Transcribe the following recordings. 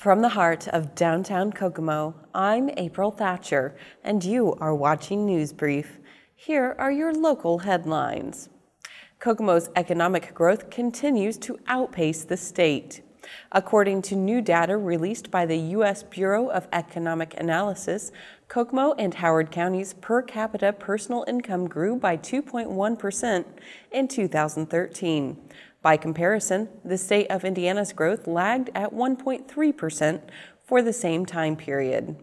From the heart of downtown Kokomo, I'm April Thatcher, and you are watching News Brief. Here are your local headlines. Kokomo's economic growth continues to outpace the state. According to new data released by the U.S. Bureau of Economic Analysis, Kokomo and Howard County's per capita personal income grew by 2.1% in 2013. By comparison, the state of Indiana's growth lagged at 1.3% for the same time period.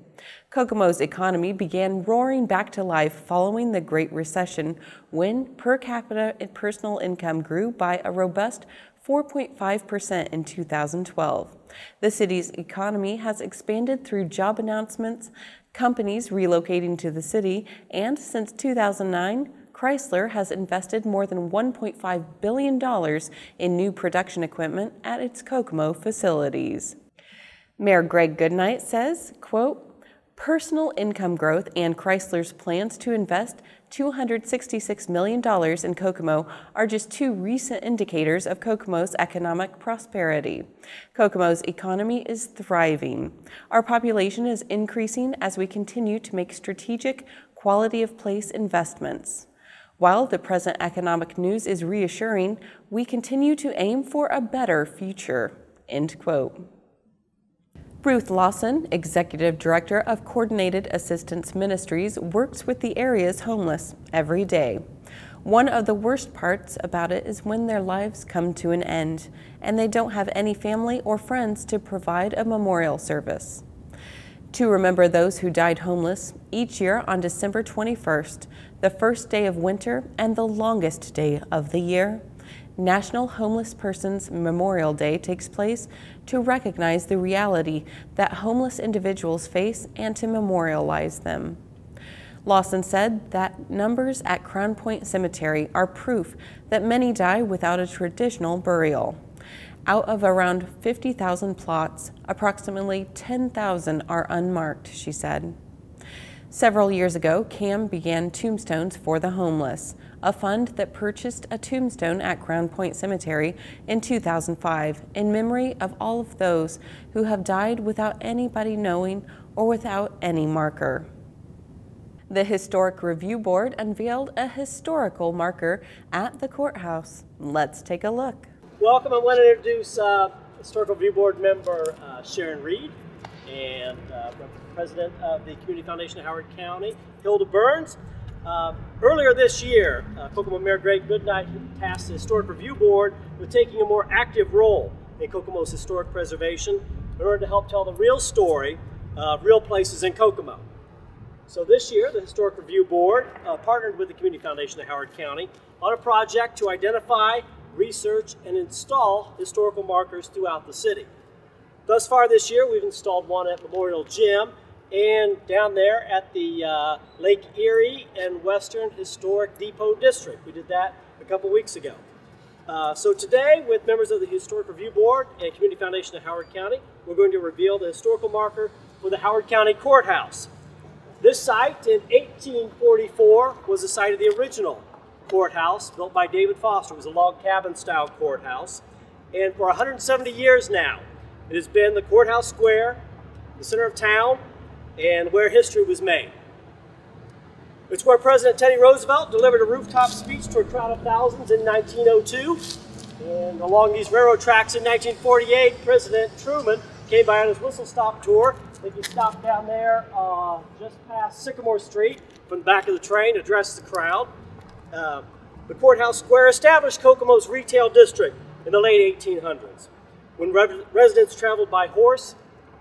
Kokomo's economy began roaring back to life following the Great Recession, when per capita personal income grew by a robust 4.5% in 2012. The city's economy has expanded through job announcements, companies relocating to the city, and since 2009, Chrysler has invested more than $1.5 billion in new production equipment at its Kokomo facilities. Mayor Greg Goodnight says, quote, "Personal income growth and Chrysler's plans to invest $266 million in Kokomo are just two recent indicators of Kokomo's economic prosperity. Kokomo's economy is thriving. Our population is increasing as we continue to make strategic quality of place investments. While the present economic news is reassuring, we continue to aim for a better future." End quote. Ruth Lawson, Executive Director of Coordinated Assistance Ministries, works with the area's homeless every day. One of the worst parts about it is when their lives come to an end and they don't have any family or friends to provide a memorial service. To remember those who died homeless, each year on December 21st, the first day of winter and the longest day of the year, National Homeless Persons Memorial Day takes place to recognize the reality that homeless individuals face and to memorialize them. Lawson said that numbers at Crown Point Cemetery are proof that many die without a traditional burial. Out of around 50,000 plots, approximately 10,000 are unmarked, she said. Several years ago, CAM began Tombstones for the Homeless, a fund that purchased a tombstone at Crown Point Cemetery in 2005 in memory of all of those who have died without anybody knowing or without any marker. The Historic Review Board unveiled a historical marker at the courthouse. Let's take a look. Welcome. I want to introduce Historical Review Board member Sharon Reed and President of the Community Foundation of Howard County, Hilda Burns. Earlier this year, Kokomo Mayor Greg Goodnight tasked the Historic Review Board with taking a more active role in Kokomo's historic preservation in order to help tell the real story of real places in Kokomo. So this year, the Historic Review Board partnered with the Community Foundation of Howard County on a project to identify, research, and install historical markers throughout the city. Thus far this year, we've installed one at Memorial Gym and down there at the Lake Erie and Western Historic Depot District. We did that a couple weeks ago. So today, with members of the Historic Review Board and Community Foundation of Howard County, we're going to reveal the historical marker for the Howard County Courthouse. This site in 1844 was the site of the original courthouse built by David Foster. It was a log cabin style courthouse. And for 170 years now, it has been the courthouse square, the center of town, and where history was made. It's where President Teddy Roosevelt delivered a rooftop speech to a crowd of thousands in 1902. And along these railroad tracks in 1948, President Truman came by on his whistle-stop tour. I think he stopped down there just past Sycamore Street from the back of the train, addressed the crowd. The courthouse square established Kokomo's retail district in the late 1800s. When residents traveled by horse,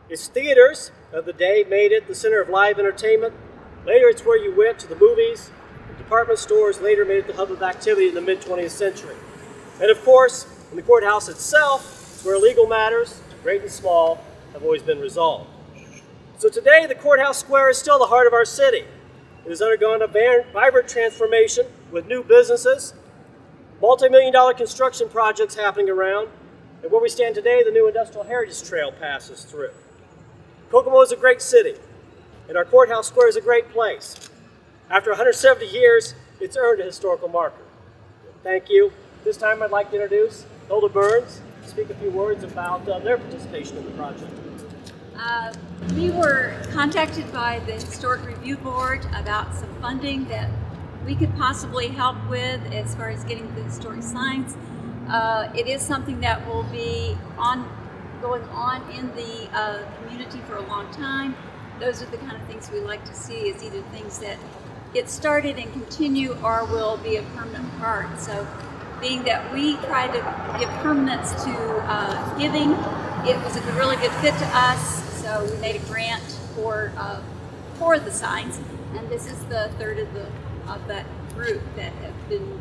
its theaters of the day made it the center of live entertainment. Later, it's where you went to the movies. The department stores later made it the hub of activity in the mid-20th century. And of course, in the courthouse itself, it's where legal matters, great and small, have always been resolved. So today, the courthouse square is still the heart of our city. It has undergone a vibrant transformation with new businesses, multi-million-dollar construction projects happening around, and where we stand today, the new Industrial Heritage Trail passes through. Kokomo is a great city, and our courthouse square is a great place. After 170 years, it's earned a historical marker. Thank you. This time I'd like to introduce Hilda Burns to speak a few words about their participation in the project. We were contacted by the Historic Review Board about some funding that we could possibly help with as far as getting the historic signs. It is something that will be going on in the community for a long time. Those are the kind of things we like to see, is either things that get started and continue or will be a permanent part. So being that we try to give permanence to giving, it was a really good fit to us. So we made a grant for the signs, and this is the third of that group that have been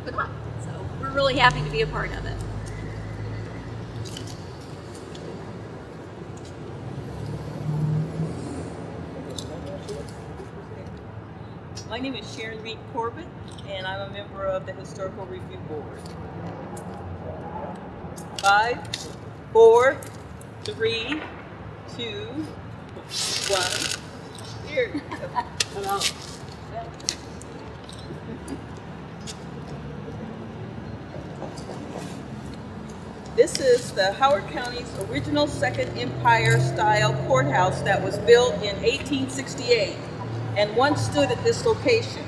put on. So we're really happy to be a part of it. My name is Sharon Reed Corbett, and I'm a member of the Historical Review Board. 5, 4, 3, 2, 1. Here. Come out. This is the Howard County's original Second Empire style courthouse that was built in 1868 and once stood at this location.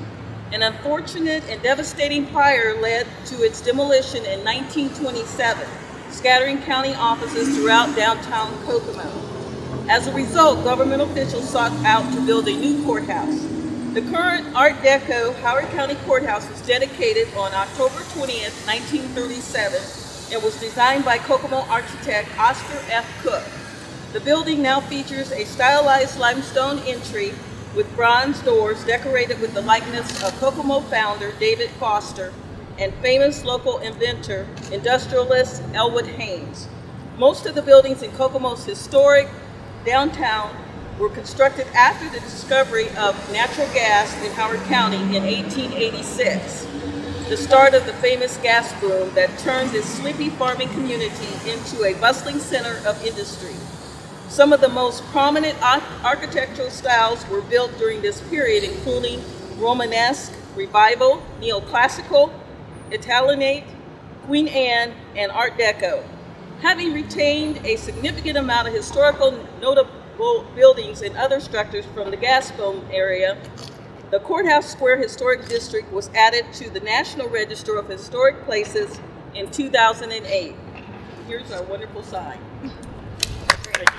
An unfortunate and devastating fire led to its demolition in 1927, scattering county offices throughout downtown Kokomo. As a result, government officials sought out to build a new courthouse. The current Art Deco Howard County Courthouse was dedicated on October 20th, 1937, and was designed by Kokomo architect Oscar F. Cook. The building now features a stylized limestone entry with bronze doors decorated with the likeness of Kokomo founder David Foster and famous local inventor, industrialist Elwood Haynes. Most of the buildings in Kokomo's historic downtown were constructed after the discovery of natural gas in Howard County in 1886, the start of the famous gas boom that turned this sleepy farming community into a bustling center of industry. Some of the most prominent architectural styles were built during this period, including Romanesque, Revival, Neoclassical, Italianate, Queen Anne, and Art Deco. Having retained a significant amount of historical notable buildings and other structures from the gas boom area, the Courthouse Square Historic District was added to the National Register of Historic Places in 2008. Here's our wonderful sign. Thank you.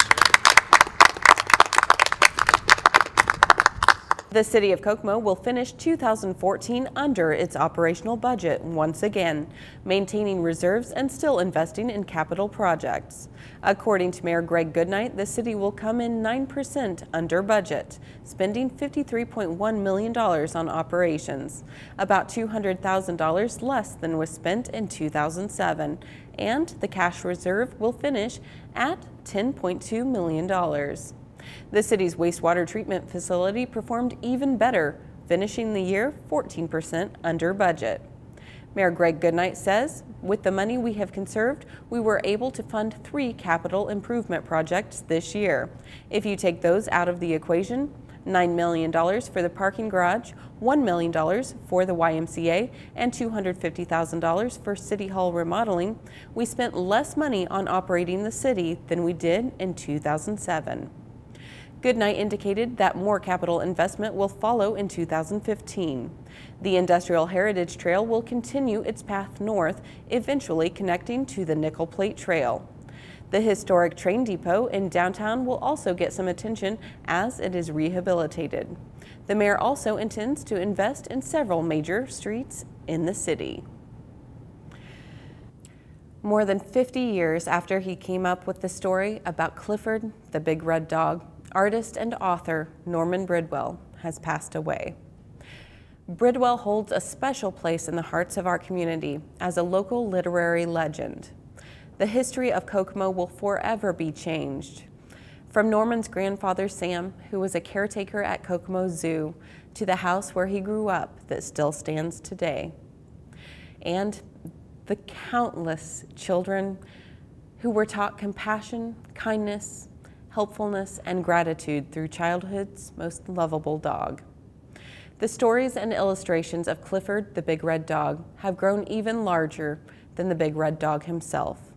The City of Kokomo will finish 2014 under its operational budget once again, maintaining reserves and still investing in capital projects. According to Mayor Greg Goodnight, the city will come in 9% under budget, spending $53.1 million on operations, about $200,000 less than was spent in 2007, and the cash reserve will finish at $10.2 million. The city's wastewater treatment facility performed even better, finishing the year 14% under budget. Mayor Greg Goodnight says, with the money we have conserved, we were able to fund 3 capital improvement projects this year. If you take those out of the equation, $9 million for the parking garage, $1 million for the YMCA, and $250,000 for City Hall remodeling, we spent less money on operating the city than we did in 2007. Goodnight indicated that more capital investment will follow in 2015. The Industrial Heritage Trail will continue its path north, eventually connecting to the Nickel Plate Trail. The historic train depot in downtown will also get some attention as it is rehabilitated. The mayor also intends to invest in several major streets in the city. More than 50 years after he came up with the story about Clifford the Big Red Dog, artist and author Norman Bridwell has passed away. Bridwell holds a special place in the hearts of our community as a local literary legend. The history of Kokomo will forever be changed. From Norman's grandfather Sam, who was a caretaker at Kokomo Zoo, to the house where he grew up that still stands today. And the countless children who were taught compassion, kindness, helpfulness, and gratitude through childhood's most lovable dog. The stories and illustrations of Clifford the Big Red Dog have grown even larger than the Big Red Dog himself.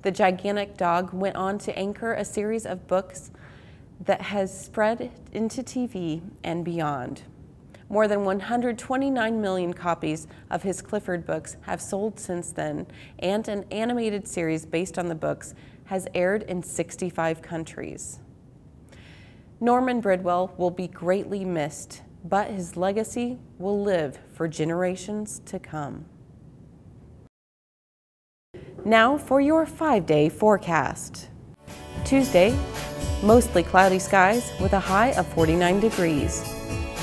The gigantic dog went on to anchor a series of books that has spread into TV and beyond. More than 129 million copies of his Clifford books have sold since then, and an animated series based on the books has aired in 65 countries. Norman Bridwell will be greatly missed, but his legacy will live for generations to come. Now for your 5-day forecast. Tuesday, mostly cloudy skies with a high of 49 degrees.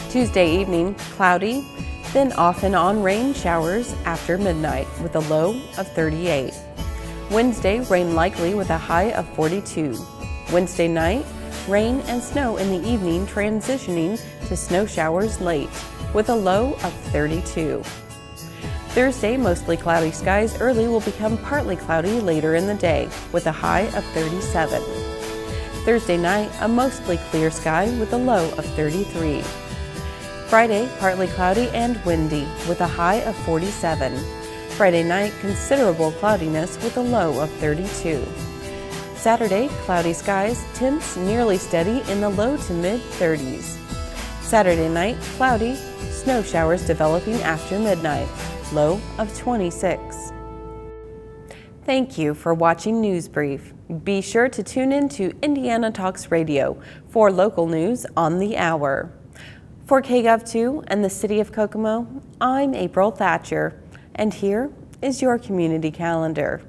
Tuesday evening, cloudy, then off and on rain showers after midnight with a low of 38. Wednesday, rain likely with a high of 42. Wednesday night, rain and snow in the evening transitioning to snow showers late with a low of 32. Thursday, mostly cloudy skies early will become partly cloudy later in the day with a high of 37. Thursday night, a mostly clear sky with a low of 33. Friday, partly cloudy and windy with a high of 47. Friday night, considerable cloudiness with a low of 32. Saturday, cloudy skies, temps nearly steady in the low to mid-30s. Saturday night, cloudy, snow showers developing after midnight, low of 26. Thank you for watching News Brief. Be sure to tune in to Indiana Talks Radio for local news on the hour. For Kgov2 and the City of Kokomo, I'm April Thatcher, and here is your community calendar.